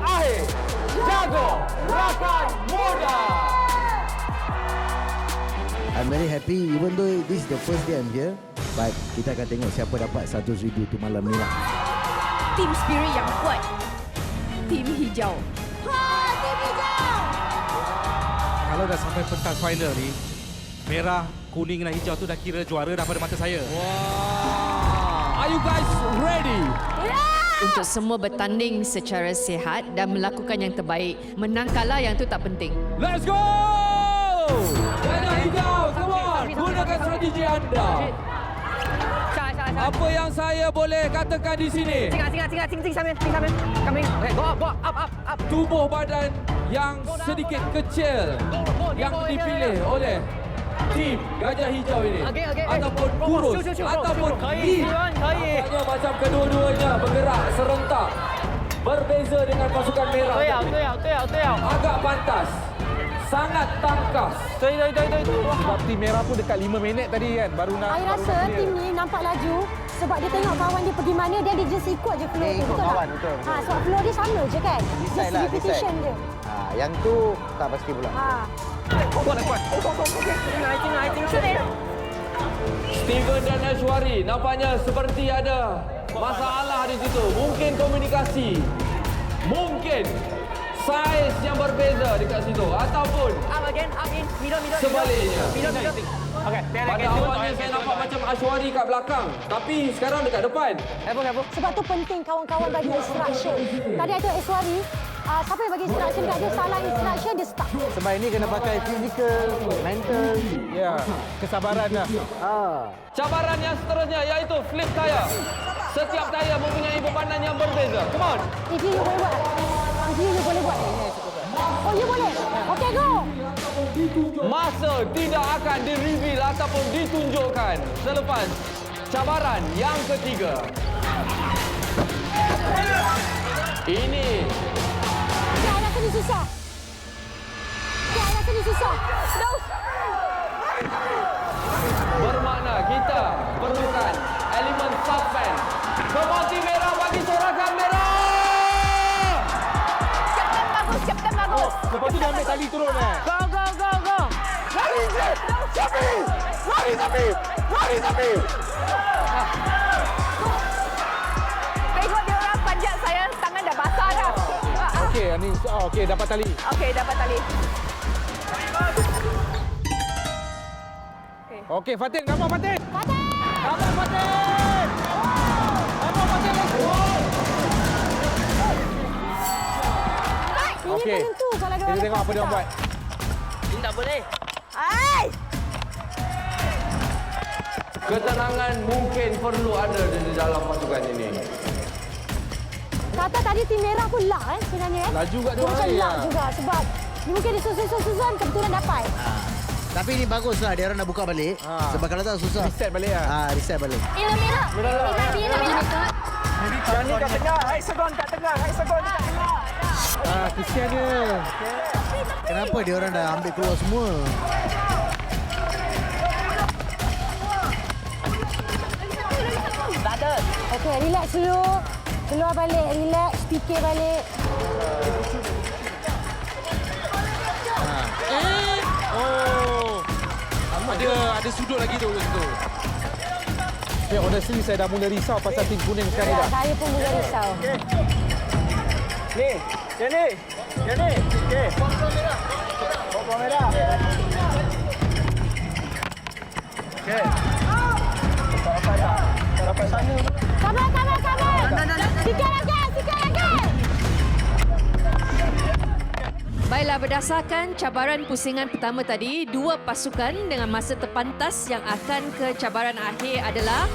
akhir. Jago rakan muda. I'm very happy even though this is the first day I'm here. But kita akan tengok siapa dapat 100,000 tu malam ni lah. Tim spirit yang kuat. Tim hijau. Tim hijau! Kalau dah sampai pentas final ni, merah, kuning dan hijau tu dah kira juara dah pada mata saya. Wow. Are you guys ready? Untuk semua bertanding secara sihat dan melakukan yang terbaik. Menang kalah yang tu tak penting. Let's go! Gajah hijau, come on. Gunakan strategi anda. Apa yang saya boleh katakan di sini? Tubuh badan yang sedikit kecil yang dipilih oleh tim Gajah Hijau ini. Ataupun kurus, ataupun lean. Nampaknya macam kedua-duanya bergerak serentak. Berbeza dengan pasukan merah. Agak pantas. Sangat tangkas. Sebab tim merah pun dekat 5 minit tadi kan baru nak. Saya rasa tim ni nampak laju sebab dia tengok kawan dia pergi mana dan dia just ikut je flow tu. Betul tak? Betul. Sebab flow dia sama je kan. Just repetition je. Yang tu tak pasti pula. Steven dan Ashwari nampaknya seperti ada masalah di situ. Mungkin komunikasi. Mungkin saiz yang berbeza dekat situ ataupun sebaliknya. Pada awalnya saya nampak macam Ashwari kat belakang, tapi sekarang dekat depan. Sebab tu penting kawan-kawan bagi instruction. Tadi ada Eswari, siapa yang bagi instruction dekat dia salah instruction dia stuck. Sebab ini kena pakai fizikal, mental, kesabaran lah. Cabaran yang seterusnya iaitu flip tire. Setiap tire mempunyai bebanan yang berbeza. Come on. If you boleh buat. You boleh buat. Oh, you boleh. Okay, go. Masa tidak akan di-reveal ataupun ditunjukkan selepas cabaran yang ketiga. Ini. Ya, rasa ni susah. Bermakna kita perlukan elemen suspense. Kemati merah bagi sorakan merah. Kapten bagus. Lepas tu dia ambil tali turun Go. Lari Safi. Tengok dia orang panjat saya, tangan dah basah dah. Okey, dapat tali. Okey, dapat tali. Okey, Fatin, gambar Fatin. Ini penentu kalau dia orang Kita tengok apa dia orang buat. Ini tak boleh. Ketenangan mungkin perlu ada di dalam pasukan ini. Kata tadi tim merah pun lak sebenarnya. Laju kat dia Dia orang macam lain lak lah. juga sebab dia mungkin dia susun kebetulan dapat. Tapi ini bagus lah dia orang nak buka balik. Sebab kalau tak susah. Reset balik lah. Reset balik. Mira. Johnny kat tengah, Hexagon kat tengah. Kesian dia. Kenapa dia orang dah ambil keluar semua? Tak ada. Okey, relax dulu. Keluar balik, relax, fikir balik. Ada sudut lagi tu kat situ. Honestly saya dah mula risau pasal tim kuning sekarang Ya, dah. saya pun mula risau. Ni. Okey. Pokok merah. Okey. Tak dapat sana. Sabar. Sikit lagi. Baiklah, berdasarkan cabaran pusingan pertama tadi, dua pasukan dengan masa terpantas yang akan ke cabaran akhir adalah